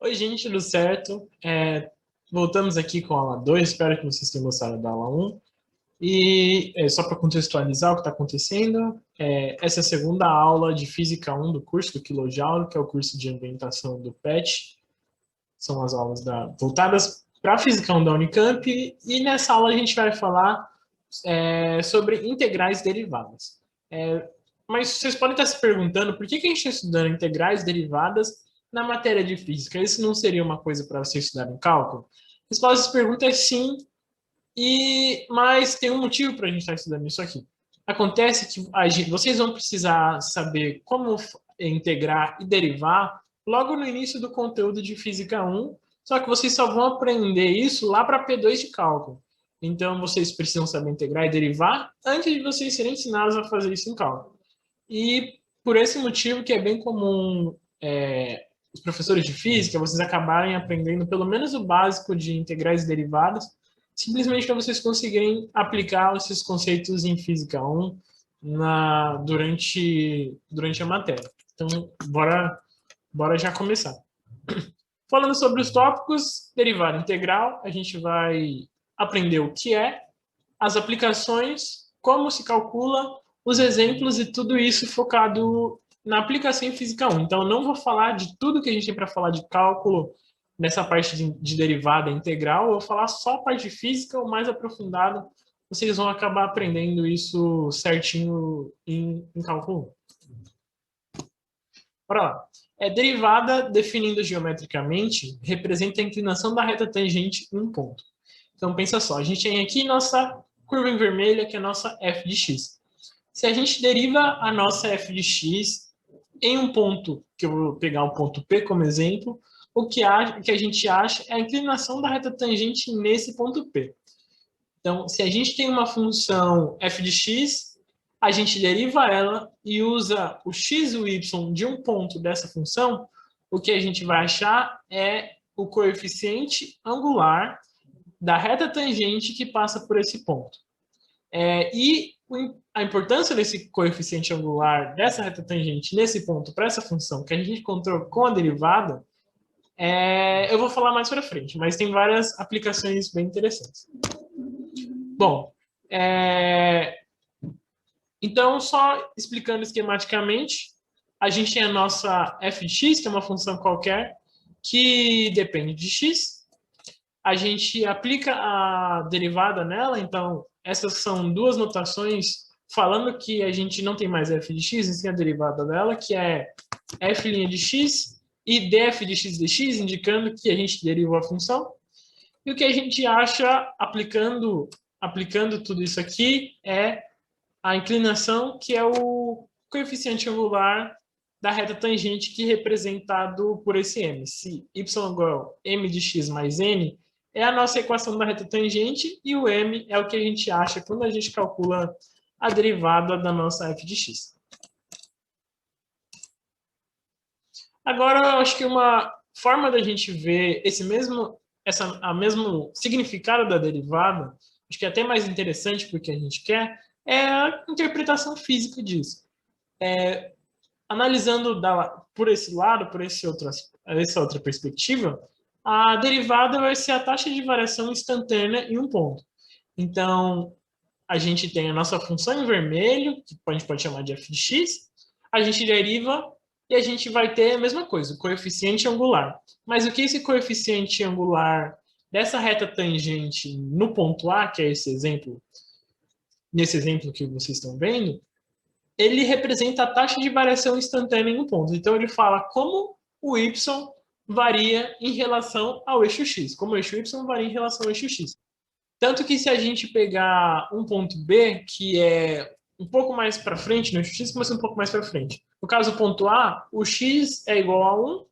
Oi, gente, tudo certo? Voltamos aqui com a aula 2. Espero que vocês tenham gostado da aula 1. Só para contextualizar o que está acontecendo, essa é a segunda aula de Física 1 do curso do Quilojoule, que é o curso de ambientação do PET. São as aulas voltadas para a Física 1 da Unicamp, e nessa aula a gente vai falar sobre integrais derivadas. Mas vocês podem estar se perguntando por que a gente está estudando integrais derivadas na matéria de física? Isso não seria uma coisa para você estudar em cálculo? A resposta a essa pergunta é sim, mas tem um motivo para a gente estar estudando isso aqui. Acontece que vocês vão precisar saber como integrar e derivar logo no início do conteúdo de Física 1, só que vocês só vão aprender isso lá para P2 de cálculo. Então, vocês precisam saber integrar e derivar antes de vocês serem ensinados a fazer isso em cálculo. E por esse motivo que é bem comum os professores de física, vocês acabarem aprendendo pelo menos o básico de integrais e derivadas, simplesmente para vocês conseguirem aplicar esses conceitos em Física 1 durante a matéria. Então, bora já começar. Falando sobre os tópicos, derivada integral, a gente vai aprender o que é, as aplicações, como se calcula, os exemplos e tudo isso focado na aplicação em Física 1. Então, eu não vou falar de tudo que a gente tem para falar de cálculo nessa parte de derivada integral, eu vou falar só a parte de física, o mais aprofundado. Vocês vão acabar aprendendo isso certinho em cálculo 1. Bora lá. Derivada, definindo geometricamente, representa a inclinação da reta tangente em um ponto. Então, pensa só, a gente tem aqui nossa curva em vermelho, que é a nossa f de x. Se a gente deriva a nossa f de x em um ponto, que eu vou pegar o ponto P como exemplo, o que a gente acha é a inclinação da reta tangente nesse ponto P. Então, se a gente tem uma função f de x, a gente deriva ela e usa o x e o y de um ponto dessa função, o que a gente vai achar é o coeficiente angular da reta tangente que passa por esse ponto. A importância desse coeficiente angular dessa reta tangente nesse ponto para essa função que a gente encontrou com a derivada, eu vou falar mais para frente, mas tem várias aplicações bem interessantes. Bom, então, só explicando esquematicamente, a gente tem a nossa f de x, que é uma função qualquer, que depende de x. A gente aplica a derivada nela, então, essas são duas notações falando que a gente não tem mais f de x, e sim a derivada dela, que é f' de x e df de x dx, indicando que a gente derivou a função. E o que a gente acha aplicando tudo isso aqui é a inclinação, que é o coeficiente angular da reta tangente, que é representado por esse m. Se y igual a m de x mais n, é a nossa equação da reta tangente, e o m é o que a gente acha quando a gente calcula a derivada da nossa f de x. Agora, eu acho que uma forma da gente ver mesmo significado da derivada, acho que é até mais interessante porque a gente quer, é a interpretação física disso. Analisando por esse lado, essa outra perspectiva, a derivada vai ser a taxa de variação instantânea em um ponto. Então, a gente tem a nossa função em vermelho, que a gente pode chamar de f de x, a gente deriva e a gente vai ter a mesma coisa, o coeficiente angular. Mas o que é esse coeficiente angular dessa reta tangente no ponto A, que é nesse exemplo que vocês estão vendo, ele representa a taxa de variação instantânea em um ponto. Então, ele fala como o y varia em relação ao eixo x, como o eixo y varia em relação ao eixo x. Tanto que se a gente pegar um ponto B, que é um pouco mais para frente no eixo x, mas um pouco mais para frente. No caso do ponto A, o x é igual a 1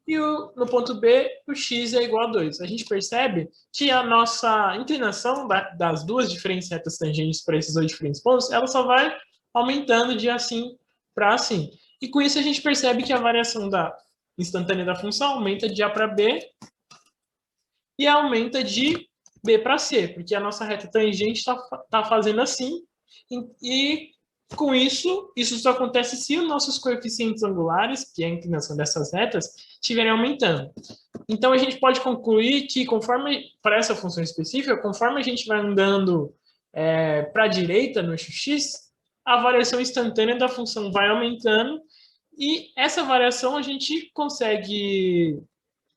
e no ponto B, o x é igual a 2. A gente percebe que a nossa inclinação das duas diferentes retas tangentes para esses dois diferentes pontos, ela só vai aumentando de assim para assim. E com isso a gente percebe que a variação instantânea da função aumenta de A para B e aumenta de B para C, porque a nossa reta tangente está fazendo assim, e com isso só acontece se os nossos coeficientes angulares, que é a inclinação dessas retas, estiverem aumentando. Então, a gente pode concluir que, conforme para essa função específica, conforme a gente vai andando para a direita no eixo x, a variação instantânea da função vai aumentando, e essa variação a gente consegue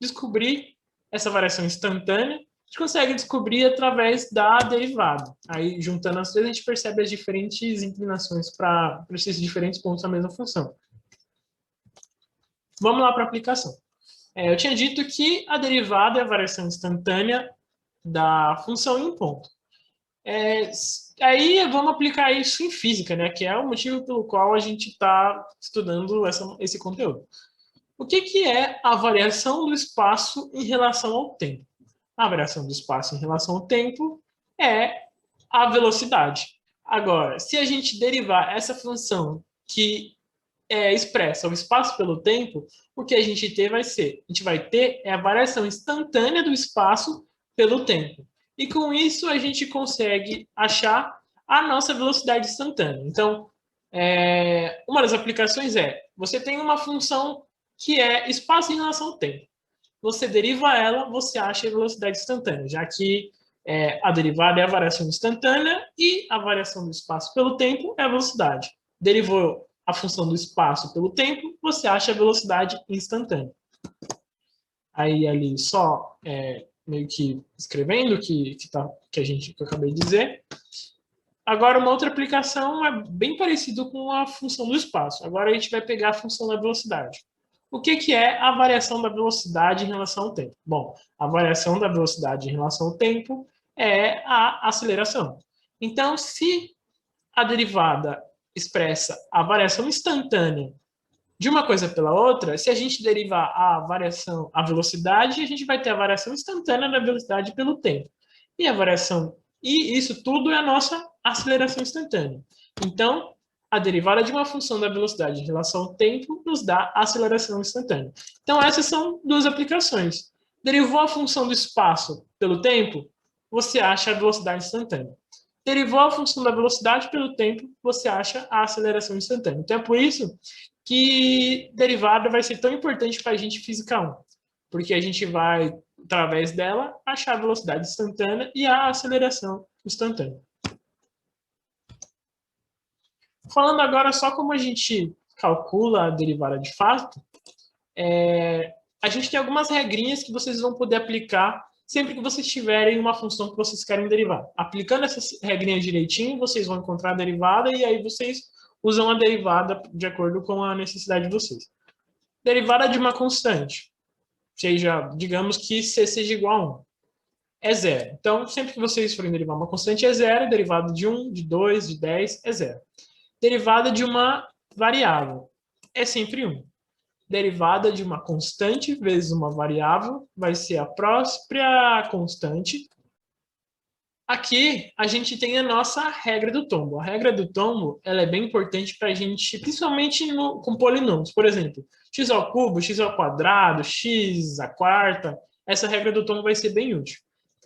descobrir, essa variação instantânea, a gente consegue descobrir através da derivada. Aí, juntando as três, a gente percebe as diferentes inclinações para esses diferentes pontos da mesma função. Vamos lá para a aplicação. Eu tinha dito que a derivada é a variação instantânea da função em um ponto. Aí vamos aplicar isso em física, né? Que é o motivo pelo qual a gente está estudando esse conteúdo. O que é a variação do espaço em relação ao tempo? A variação do espaço em relação ao tempo é a velocidade. Agora, se a gente derivar essa função que expressa o espaço pelo tempo, o que a gente vai ter a variação instantânea do espaço pelo tempo. E com isso a gente consegue achar a nossa velocidade instantânea. Então, uma das aplicações você tem uma função que é espaço em relação ao tempo. Você deriva ela, você acha a velocidade instantânea, já que a derivada é a variação instantânea e a variação do espaço pelo tempo é a velocidade. Derivou a função do espaço pelo tempo, você acha a velocidade instantânea. Aí ali só meio que escrevendo o que eu acabei de dizer. Agora, uma outra aplicação é bem parecido com a função do espaço. Agora a gente vai pegar a função da velocidade. O que é a variação da velocidade em relação ao tempo? Bom, a variação da velocidade em relação ao tempo é a aceleração. Então, se a derivada expressa a variação instantânea de uma coisa pela outra, se a gente derivar a velocidade, a gente vai ter a variação instantânea da velocidade pelo tempo. E isso tudo é a nossa aceleração instantânea. Então, a derivada de uma função da velocidade em relação ao tempo nos dá a aceleração instantânea. Então, essas são duas aplicações. Derivou a função do espaço pelo tempo, você acha a velocidade instantânea. Derivou a função da velocidade pelo tempo, você acha a aceleração instantânea. Então, é por isso que derivada vai ser tão importante para a gente física 1, porque a gente vai, através dela, achar a velocidade instantânea e a aceleração instantânea. Falando agora só como a gente calcula a derivada de fato, a gente tem algumas regrinhas que vocês vão poder aplicar sempre que vocês tiverem uma função que vocês querem derivar. Aplicando essas regrinhas direitinho, vocês vão encontrar a derivada e aí vocês usam a derivada de acordo com a necessidade de vocês. Derivada de uma constante, seja, digamos que C seja igual a 1, é zero. Então, sempre que vocês forem derivar uma constante é zero, derivada de 1, de 2, de 10 é zero. Derivada de uma variável é sempre 1. Derivada de uma constante vezes uma variável vai ser a própria constante. Aqui a gente tem a nossa regra do tombo. A regra do tombo ela é bem importante para a gente, principalmente com polinômios. Por exemplo, x ao cubo, x ao quadrado, x à quarta. Essa regra do tombo vai ser bem útil.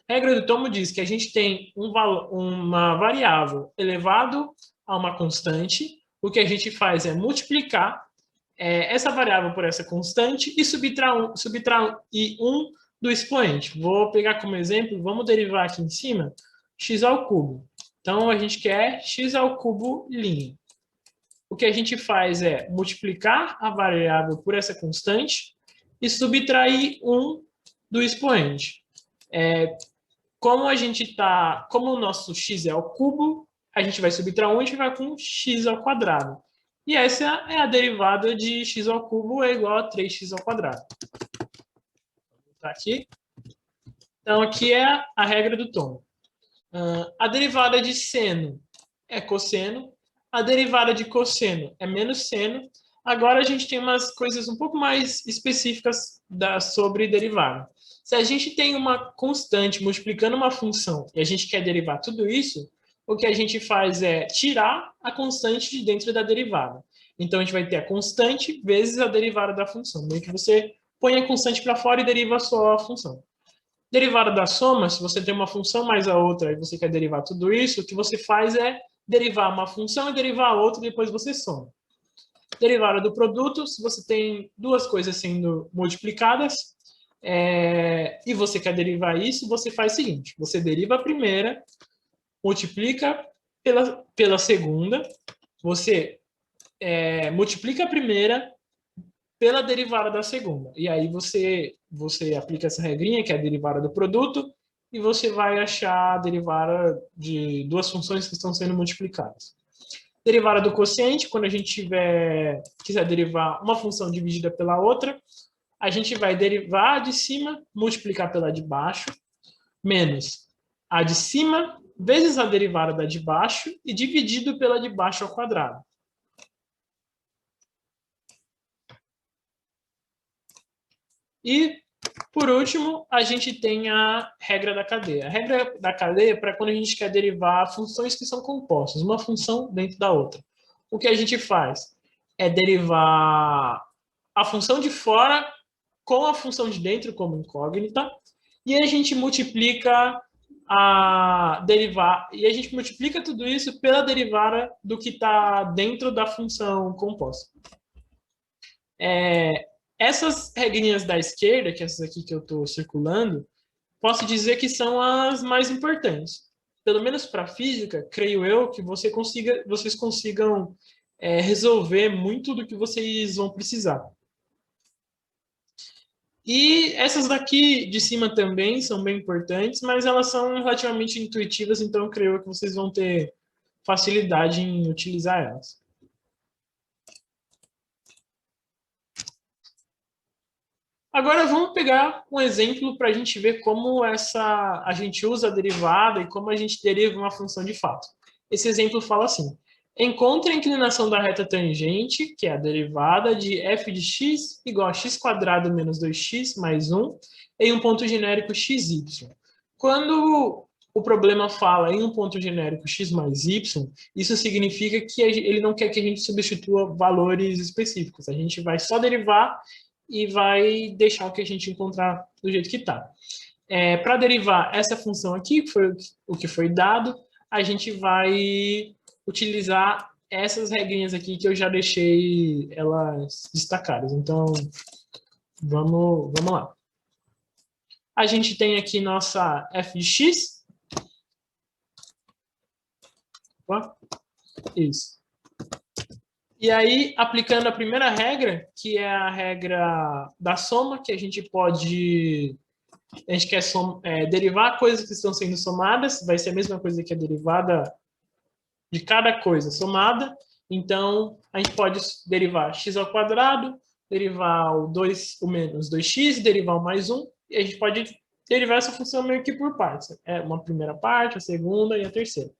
A regra do tombo diz que a gente tem uma variável elevado a uma constante. O que a gente faz é multiplicar essa variável por essa constante e subtrair 1 do expoente. Vou pegar como exemplo, vamos derivar aqui em cima, x ao cubo. Então, a gente quer x ao cubo linha. O que a gente faz é multiplicar a variável por essa constante e subtrair 1 do expoente. Como o nosso x é ao cubo, a gente vai subtrair 1 e a gente vai com x ao quadrado. E essa é a derivada de x ao cubo é igual a 3x ao quadrado. Vou botar aqui. Então, aqui é a regra do tombo. A derivada de seno é cosseno. A derivada de cosseno é menos seno. Agora, a gente tem umas coisas um pouco mais específicas sobre derivada. Se a gente tem uma constante multiplicando uma função e a gente quer derivar tudo isso, o que a gente faz é tirar a constante de dentro da derivada. Então, a gente vai ter a constante vezes a derivada da função. Meio que você põe a constante para fora e deriva só a função. Derivada da soma, se você tem uma função mais a outra e você quer derivar tudo isso, o que você faz é derivar uma função e derivar a outra e depois você soma. Derivada do produto, se você tem duas coisas sendo multiplicadas, e você quer derivar isso, você faz o seguinte, você deriva a primeira, multiplica pela segunda, você multiplica a primeira pela derivada da segunda. E aí você aplica essa regrinha, que é a derivada do produto, e você vai achar a derivada de duas funções que estão sendo multiplicadas. Derivada do quociente, quando a gente quiser derivar uma função dividida pela outra, a gente vai derivar a de cima, multiplicar pela de baixo, menos a de cima vezes a derivada da de baixo e dividido pela de baixo ao quadrado. E, por último, a gente tem a regra da cadeia. A regra da cadeia é para quando a gente quer derivar funções que são compostas, uma função dentro da outra. O que a gente faz é derivar a função de fora com a função de dentro como incógnita, e a gente multiplica tudo isso pela derivada do que está dentro da função composta. Essas regrinhas da esquerda, que é essas aqui que eu estou circulando, posso dizer que são as mais importantes. Pelo menos para a física, creio eu que vocês consigam resolver muito do que vocês vão precisar. E essas daqui de cima também são bem importantes, mas elas são relativamente intuitivas, então eu creio que vocês vão ter facilidade em utilizar elas. Agora vamos pegar um exemplo para a gente ver como a gente usa a derivada e como a gente deriva uma função de fato. Esse exemplo fala assim: encontre a inclinação da reta tangente, que é a derivada de f de x igual a x² menos 2x mais 1 em um ponto genérico xy. Quando o problema fala em um ponto genérico x mais y, isso significa que ele não quer que a gente substitua valores específicos. A gente vai só derivar e vai deixar o que a gente encontrar do jeito que está. Para derivar essa função aqui, que foi o que foi dado, a gente vai utilizar essas regrinhas aqui que eu já deixei elas destacadas. Então, vamos lá. A gente tem aqui nossa f de x. Opa, isso. E aí, aplicando a primeira regra, que é a regra da soma, que a gente quer derivar coisas que estão sendo somadas, vai ser a mesma coisa que a derivada de cada coisa somada. Então, a gente pode derivar x², derivar o menos 2x, derivar o mais 1, e a gente pode derivar essa função meio que por partes. Uma primeira parte, a segunda e a terceira.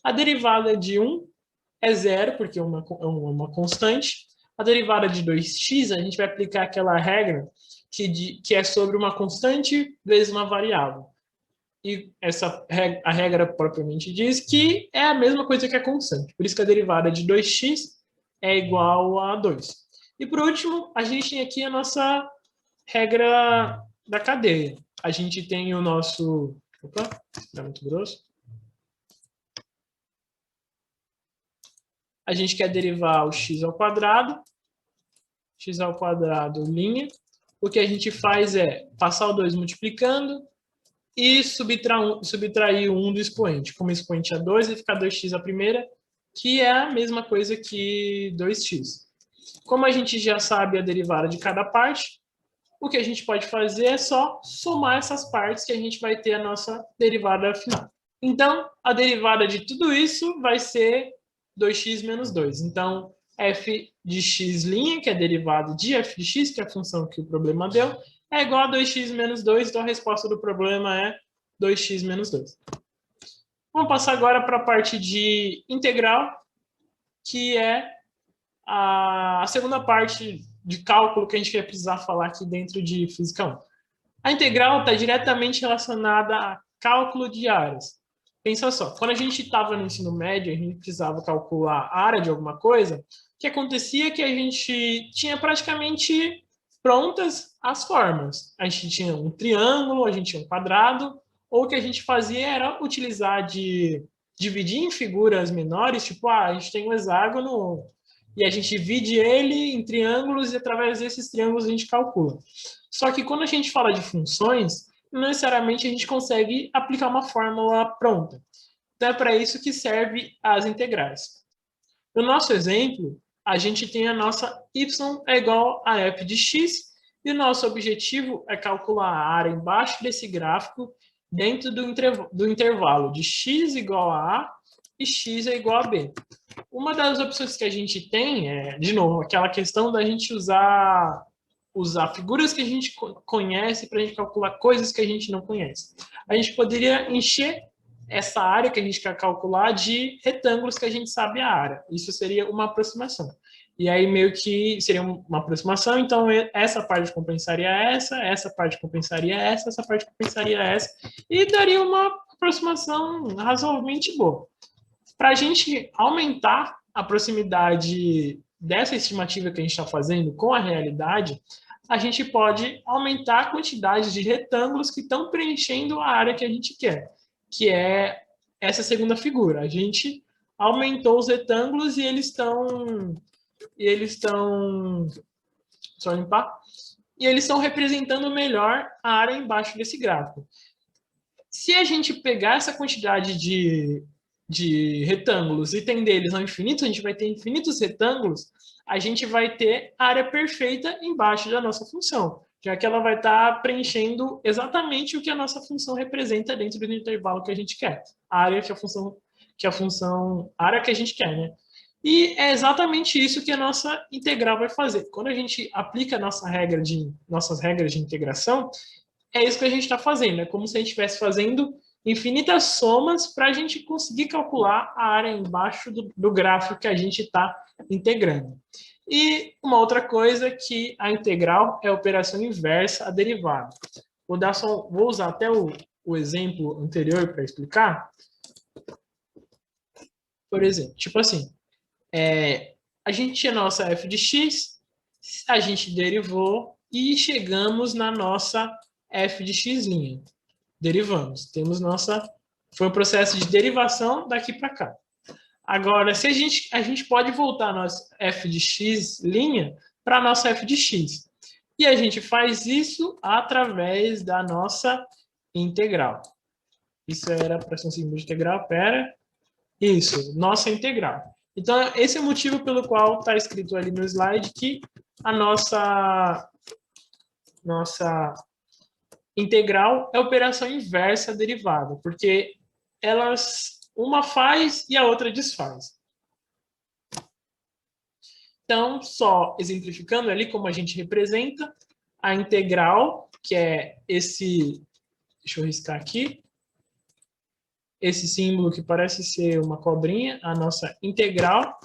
A derivada de 1 é zero, porque é uma constante. A derivada de 2x, a gente vai aplicar aquela regra que é sobre uma constante vezes uma variável. E a regra propriamente diz que é a mesma coisa que a constante. Por isso que a derivada de 2x é igual a 2. E por último, a gente tem aqui a nossa regra da cadeia. A gente tem o nosso... Opa, é muito grosso. A gente quer derivar o x², linha. O que a gente faz é passar o 2 multiplicando e subtrair o 1 do expoente. Como o expoente é 2, vai ficar 2x a primeira, que é a mesma coisa que 2x. Como a gente já sabe a derivada de cada parte, o que a gente pode fazer é só somar essas partes que a gente vai ter a nossa derivada final. Então, a derivada de tudo isso vai ser 2x menos 2. Então, f de x', que é a derivada de f de x, que é a função que o problema deu, é igual a 2x menos 2, então a resposta do problema é 2x menos 2. Vamos passar agora para a parte de integral, que é a segunda parte de cálculo que a gente vai precisar falar aqui dentro de Física 1. A integral está diretamente relacionada a cálculo de áreas. Pensa só, quando a gente estava no ensino médio, a gente precisava calcular a área de alguma coisa, o que acontecia é que a gente tinha praticamente prontas as formas. A gente tinha um triângulo, a gente tinha um quadrado, ou o que a gente fazia era utilizar de dividir em figuras menores, tipo, a gente tem um hexágono e a gente divide ele em triângulos e através desses triângulos a gente calcula. Só que quando a gente fala de funções, não necessariamente a gente consegue aplicar uma fórmula pronta. Então é para isso que serve as integrais. No nosso exemplo, a gente tem a nossa y é igual a f de x, e o nosso objetivo é calcular a área embaixo desse gráfico dentro do intervalo de x igual a A e x é igual a B. Uma das opções que a gente tem é, de novo, aquela questão da gente usar figuras que a gente conhece para a gente calcular coisas que a gente não conhece. A gente poderia encher essa área que a gente quer calcular de retângulos que a gente sabe a área. Isso seria uma aproximação. E aí meio que seria uma aproximação, então essa parte compensaria essa parte compensaria essa parte compensaria essa, e daria uma aproximação razoavelmente boa. Para a gente aumentar a proximidade dessa estimativa que a gente está fazendo com a realidade, a gente pode aumentar a quantidade de retângulos que estão preenchendo a área que a gente quer, que é essa segunda figura. A gente aumentou os retângulos e eles estão só limpar, e eles estão representando melhor a área embaixo desse gráfico. Se a gente pegar essa quantidade de retângulos e tender eles ao infinito, a gente vai ter infinitos retângulos, a gente vai ter a área perfeita embaixo da nossa função, já que ela vai estar preenchendo exatamente o que a nossa função representa dentro do intervalo que a gente quer, a área que a área que a gente quer, né? E é exatamente isso que a nossa integral vai fazer. Quando a gente aplica nossas regras de integração, é isso que a gente está fazendo. É como se a gente estivesse fazendo infinitas somas para a gente conseguir calcular a área embaixo do gráfico que a gente está integrando. E uma outra coisa que a integral é a operação inversa à derivada. Vou usar até o exemplo anterior para explicar. Por exemplo, tipo assim, a gente tinha nossa f de x, a gente derivou e chegamos na nossa f de x'. Derivamos. Foi um processo de derivação daqui para cá. Agora, se a gente pode voltar a nossa f de x' para a nossa f de x. E a gente faz isso através da nossa integral. Isso era a fração segunda de integral, isso, nossa integral. Então, esse é o motivo pelo qual está escrito ali no slide que a nossa integral é a operação inversa à derivada, porque uma faz e a outra desfaz. Então, só exemplificando ali como a gente representa a integral, que é deixa eu riscar aqui, esse símbolo que parece ser uma cobrinha, a nossa integral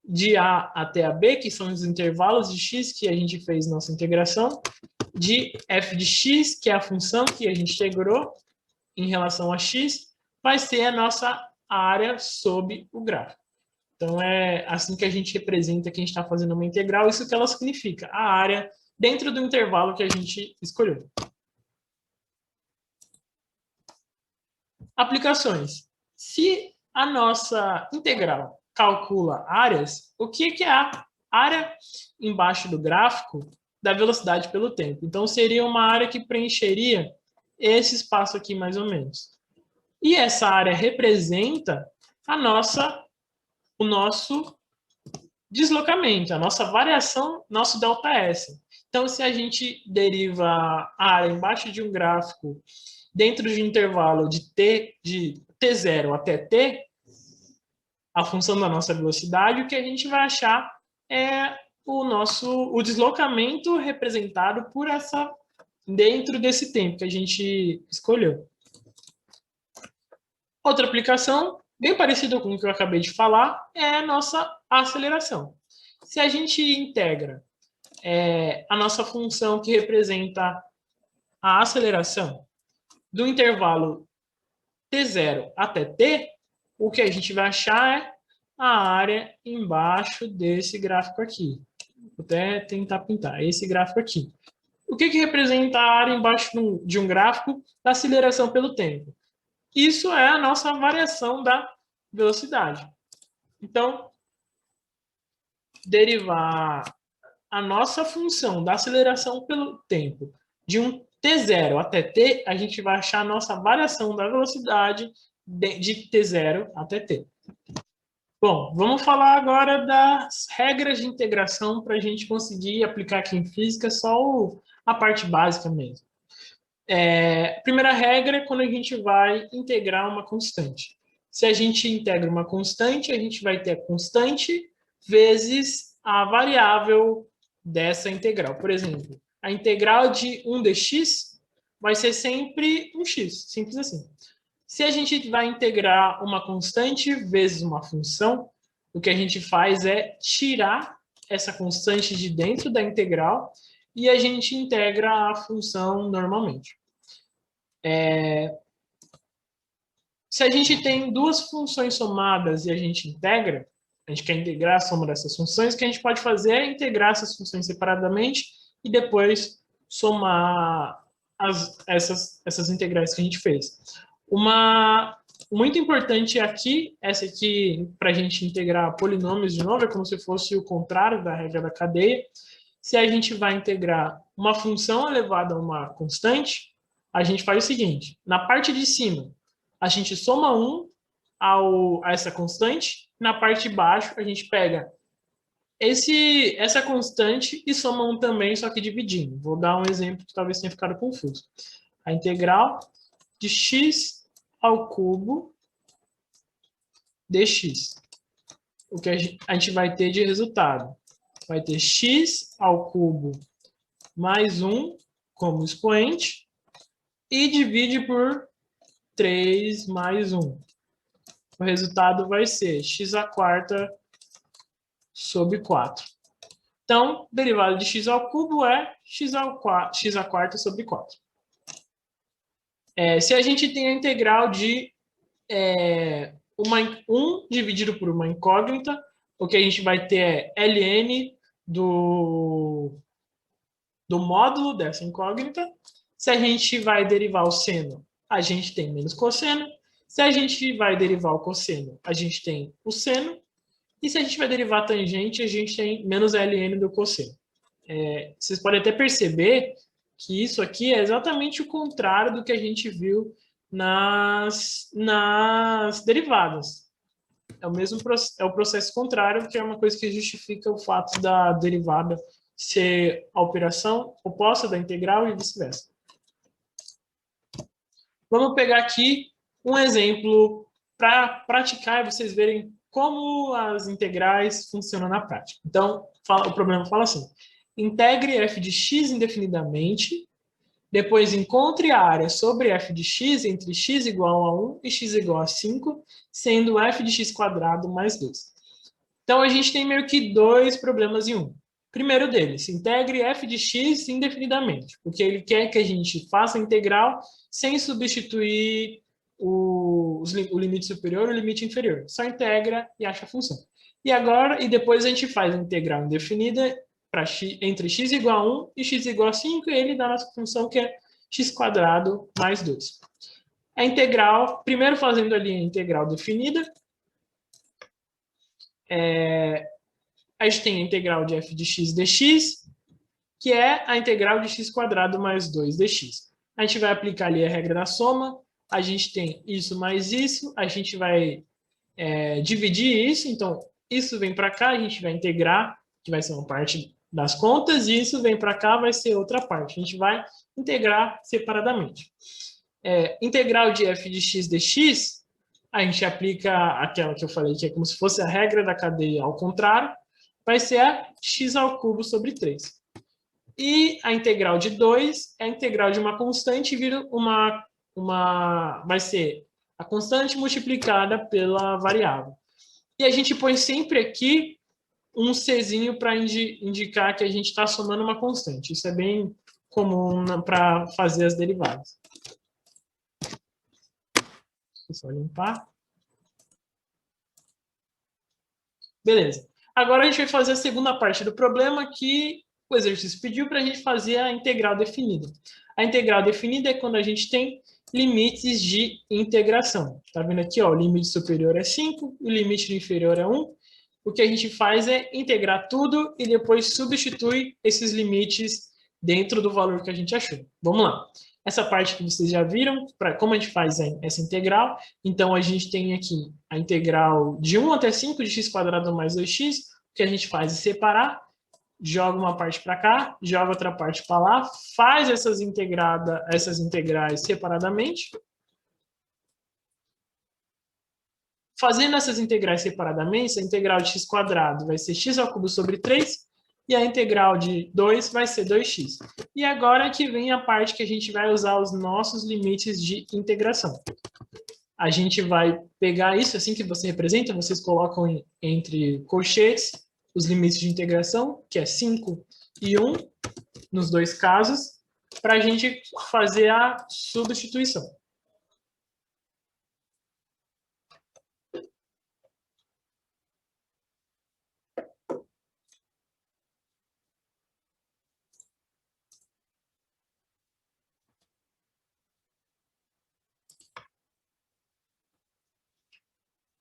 de A até a B, que são os intervalos de x que a gente fez nossa integração, de f de x, que é a função que a gente integrou em relação a x, vai ser a nossa área sob o gráfico. Então, é assim que a gente representa que a gente está fazendo uma integral, isso que ela significa, a área dentro do intervalo que a gente escolheu. Aplicações. Se a nossa integral calcula áreas, o que é a área embaixo do gráfico da velocidade pelo tempo? Então, seria uma área que preencheria esse espaço aqui, mais ou menos. E essa área representa o nosso deslocamento, a nossa variação, nosso ΔS. Então, se a gente deriva a área embaixo de um gráfico dentro de um intervalo de t0 até t, a função da nossa velocidade, o que a gente vai achar é o deslocamento representado por dentro desse tempo que a gente escolheu. Outra aplicação, bem parecida com o que eu acabei de falar, é a nossa aceleração. Se a gente integra a nossa função que representa a aceleração do intervalo t0 até t, o que a gente vai achar é a área embaixo desse gráfico aqui. Vou até tentar pintar esse gráfico aqui. O que representa a área embaixo de um gráfico da aceleração pelo tempo? Isso é a nossa variação da velocidade. Então, derivar a nossa função da aceleração pelo tempo de um t0 até t, a gente vai achar a nossa variação da velocidade de t0 até t. Bom, vamos falar agora das regras de integração para a gente conseguir aplicar aqui em física só a parte básica mesmo. A primeira regra é quando a gente vai integrar uma constante. Se a gente integra uma constante, a gente vai ter a constante vezes a variável dessa integral. Por exemplo, a integral de 1 dx vai ser sempre um x, simples assim. Se a gente vai integrar uma constante vezes uma função, o que a gente faz é tirar essa constante de dentro da integral e a gente integra a função normalmente. Se a gente tem duas funções somadas e a gente integra, a gente quer integrar a soma dessas funções, o que a gente pode fazer é integrar essas funções separadamente e depois somar essas integrais que a gente fez. Uma muito importante aqui, essa aqui, para a gente integrar polinômios de novo, é como se fosse o contrário da regra da cadeia. Se a gente vai integrar uma função elevada a uma constante, a gente faz o seguinte, na parte de cima, a gente soma 1 a essa constante, na parte de baixo, a gente pega essa constante e soma 1 também, só que dividindo. Vou dar um exemplo que talvez tenha ficado confuso. A integral de x ao cubo dx. O que a gente vai ter de resultado? Vai ter x ao cubo mais 1 como expoente e divide por 3 mais 1. O resultado vai ser x² sobre 4. Então, derivada de x ao cubo é x² sobre 4. Se a gente tem a integral de 1 dividido por uma incógnita, o que a gente vai ter é ln do módulo dessa incógnita. Se a gente vai derivar o seno, a gente tem menos cosseno. Se a gente vai derivar o cosseno, a gente tem o seno. E se a gente vai derivar a tangente, a gente tem menos ln do cosseno. Vocês podem até perceber que isso aqui é exatamente o contrário do que a gente viu nas derivadas. É o processo contrário, que é uma coisa que justifica o fato da derivada ser a operação oposta da integral e vice-versa. Vamos pegar aqui um exemplo para praticar e vocês verem como as integrais funcionam na prática. Então, o problema fala assim: integre f de x indefinidamente, depois encontre a área sobre f de x entre x igual a 1 e x igual a 5, sendo f de x² mais 2. Então, a gente tem meio que dois problemas em um. Primeiro deles, integre f de x indefinidamente, porque ele quer que a gente faça a integral sem substituir o limite superior e o limite inferior. Só integra e acha a função. E depois a gente faz a integral indefinida entre x igual a 1 e x igual a 5, e ele dá a nossa função que é x² mais 2. A integral, primeiro fazendo ali a integral definida, a gente tem a integral de f de x dx, que é a integral de x² mais 2 dx. A gente vai aplicar ali a regra da soma, a gente tem isso mais isso, a gente vai dividir isso, então isso vem para cá, a gente vai integrar, que vai ser uma parte das contas, e isso vem para cá, vai ser outra parte. A gente vai integrar separadamente. Integral de f de x dx, a gente aplica aquela que eu falei, que é como se fosse a regra da cadeia ao contrário, vai ser a x³ sobre 3. E a integral de 2 é a integral de uma constante, vira vai ser a constante multiplicada pela variável. E a gente põe sempre aqui um Czinho para indicar que a gente está somando uma constante. Isso é bem comum para fazer as derivadas. Deixa eu só limpar. Beleza. Agora a gente vai fazer a segunda parte do problema, que o exercício pediu para a gente fazer a integral definida. A integral definida é quando a gente tem limites de integração. Tá vendo aqui, ó, o limite superior é 5, o limite inferior é 1, o que a gente faz é integrar tudo e depois substitui esses limites dentro do valor que a gente achou. Vamos lá. Essa parte que vocês já viram, como a gente faz essa integral, então a gente tem aqui a integral de 1 até 5 de x² mais 2x, o que a gente faz é separar, joga uma parte para cá, joga outra parte para lá, faz essas integrais separadamente. Fazendo essas integrais separadamente, a integral de x² vai ser x² sobre 3, e a integral de 2 vai ser 2x. E agora que vem a parte que a gente vai usar os nossos limites de integração. A gente vai pegar isso, assim que você representa, vocês colocam entre colchetes os limites de integração, que é 5 e 1, nos dois casos, para a gente fazer a substituição.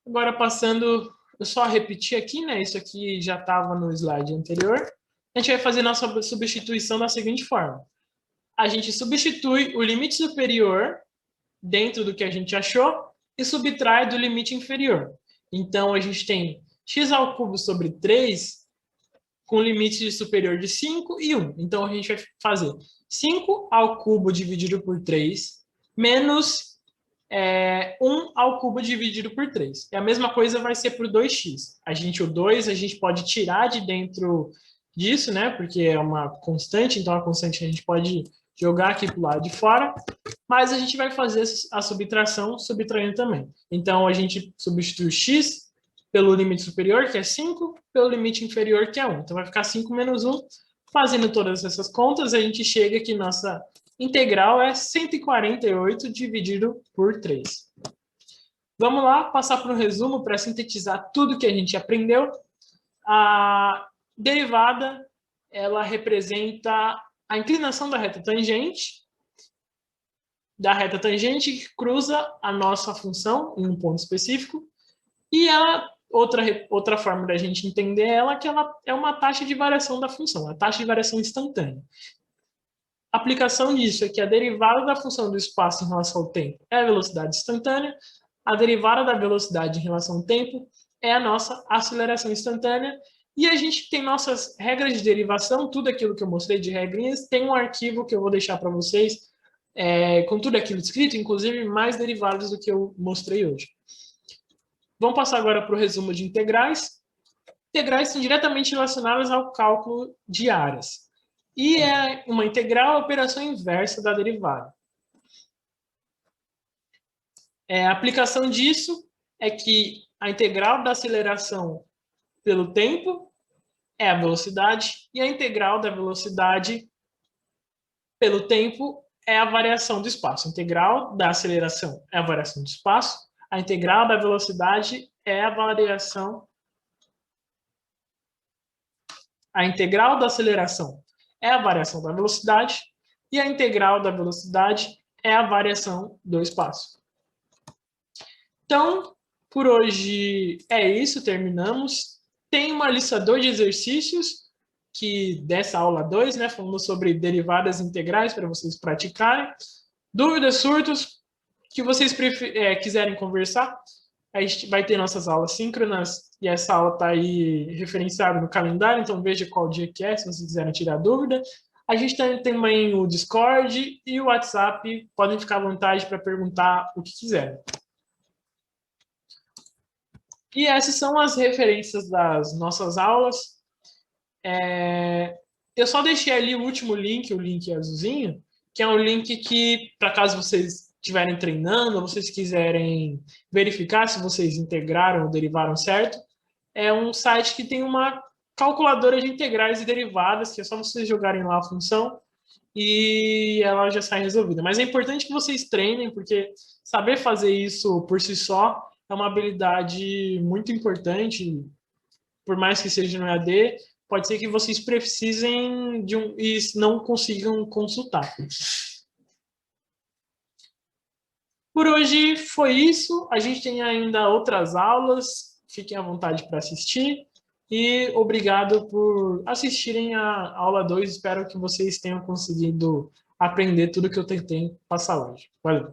Agora passando, eu só repetir aqui, né? Isso aqui já estava no slide anterior. A gente vai fazer nossa substituição da seguinte forma. A gente substitui o limite superior dentro do que a gente achou e subtrai do limite inferior. Então, a gente tem x² sobre 3 com limite superior de 5 e 1. Então, a gente vai fazer 5² dividido por 3 menos 1² dividido por 3. E a mesma coisa vai ser para o 2x. O 2 a gente pode tirar de dentro disso, né? Porque é uma constante, então a constante a gente pode jogar aqui para o lado de fora, mas a gente vai fazer a subtração subtraindo também. Então, a gente substitui x pelo limite superior, que é 5, pelo limite inferior, que é 1. Então, vai ficar 5 menos 1. Fazendo todas essas contas, a gente chega que nossa integral é 148 dividido por 3. Vamos lá, passar para um resumo para sintetizar tudo que a gente aprendeu. A derivada, ela representa a inclinação da reta tangente que cruza a nossa função em um ponto específico. E outra forma da gente entender ela é que ela é uma taxa de variação da função, a taxa de variação instantânea. A aplicação disso é que a derivada da função do espaço em relação ao tempo é a velocidade instantânea, a derivada da velocidade em relação ao tempo é a nossa aceleração instantânea, e a gente tem nossas regras de derivação, tudo aquilo que eu mostrei de regrinhas, tem um arquivo que eu vou deixar para vocês com tudo aquilo escrito, inclusive mais derivadas do que eu mostrei hoje. Vamos passar agora para o resumo de integrais. Integrais são diretamente relacionadas ao cálculo de áreas. E uma integral é a operação inversa da derivada. A aplicação disso é que a integral da aceleração pelo tempo é a velocidade e a integral da velocidade pelo tempo é a variação do espaço. A integral da aceleração é a variação do espaço, a integral da velocidade é a variação. A integral da aceleração é a variação da velocidade e a integral da velocidade é a variação do espaço. Então, por hoje é isso, terminamos. Tem uma lista 2 de exercícios que dessa aula 2, né, falando sobre derivadas integrais para vocês praticarem. Dúvidas, surtos, que vocês quiserem conversar, a gente vai ter nossas aulas síncronas e essa aula está aí referenciada no calendário, então veja qual dia que é, se vocês quiserem tirar dúvida. A gente tem também o Discord e o WhatsApp, podem ficar à vontade para perguntar o que quiserem. E essas são as referências das nossas aulas. Eu só deixei ali o último link, o link azulzinho, que é um link que, para caso vocês estiverem treinando, ou vocês quiserem verificar se vocês integraram ou derivaram certo, é um site que tem uma calculadora de integrais e derivadas, que é só vocês jogarem lá a função e ela já sai resolvida. Mas é importante que vocês treinem, porque saber fazer isso por si só é uma habilidade muito importante, por mais que seja no EAD, pode ser que vocês precisem e não consigam consultar. Por hoje foi isso. A gente tem ainda outras aulas. Fiquem à vontade para assistir. E obrigado por assistirem a aula 2. Espero que vocês tenham conseguido aprender tudo que eu tentei passar hoje. Valeu!